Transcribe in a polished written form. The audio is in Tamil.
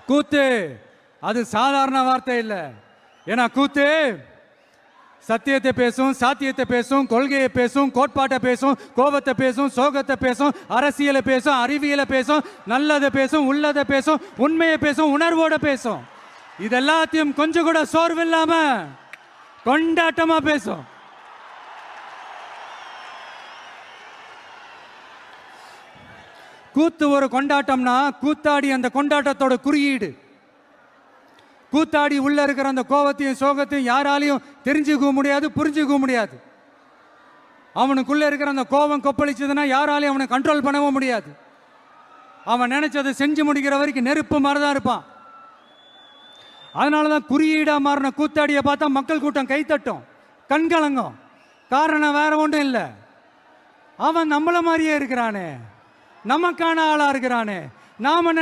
கூத்து அது சாதாரண வார்த்தை இல்லை. ஏன்னா கூத்து சத்தியத்தை பேசும், சாத்தியத்தை பேசும், கொள்கையை பேசும், கோட்பாட்டை பேசும், கோபத்தை பேசும், சோகத்தை பேசும், அரசியலை பேசும், அறிவியலை பேசும், நல்லதை பேசும், உள்ளதை பேசும், உண்மையை பேசும், உணர்வோட பேசும். இதெல்லாத்தையும் கொஞ்சம் கூட சோர்வு இல்லாம கொண்டாட்டமா பேசும். கூத்து ஒரு கொண்டாட்டம்னா கூத்தாடி அந்த கொண்டாட்டத்தோட குறியீடு. கூத்தாடி உள்ள இருக்கிற அந்த கோபத்தையும் சோகத்தையும் யாராலையும் தெரிஞ்சுக்க முடியாது, புரிஞ்சுக்க முடியாது. அவனுக்குள்ள இருக்கிற அந்த கோபம் கொப்பளிச்சதுன்னா யாராலையும் அவனை கண்ட்ரோல் பண்ணவும் முடியாது. அவன் நினைச்சதை செஞ்சு முடிக்கிற வரைக்கும் நெருப்பு மாதிரிதான் இருப்பான். அதனாலதான் குறியீடா மாறின கூத்தாடியை பார்த்தா மக்கள் கூட்டம் கைத்தட்டும், கண்கலங்கும். காரணம் வேற ஒன்றும் இல்லை, அவன் நம்மள மாதிரியே இருக்கிறானே, நமக்கான ஆளா இருக்கிறானே. நாம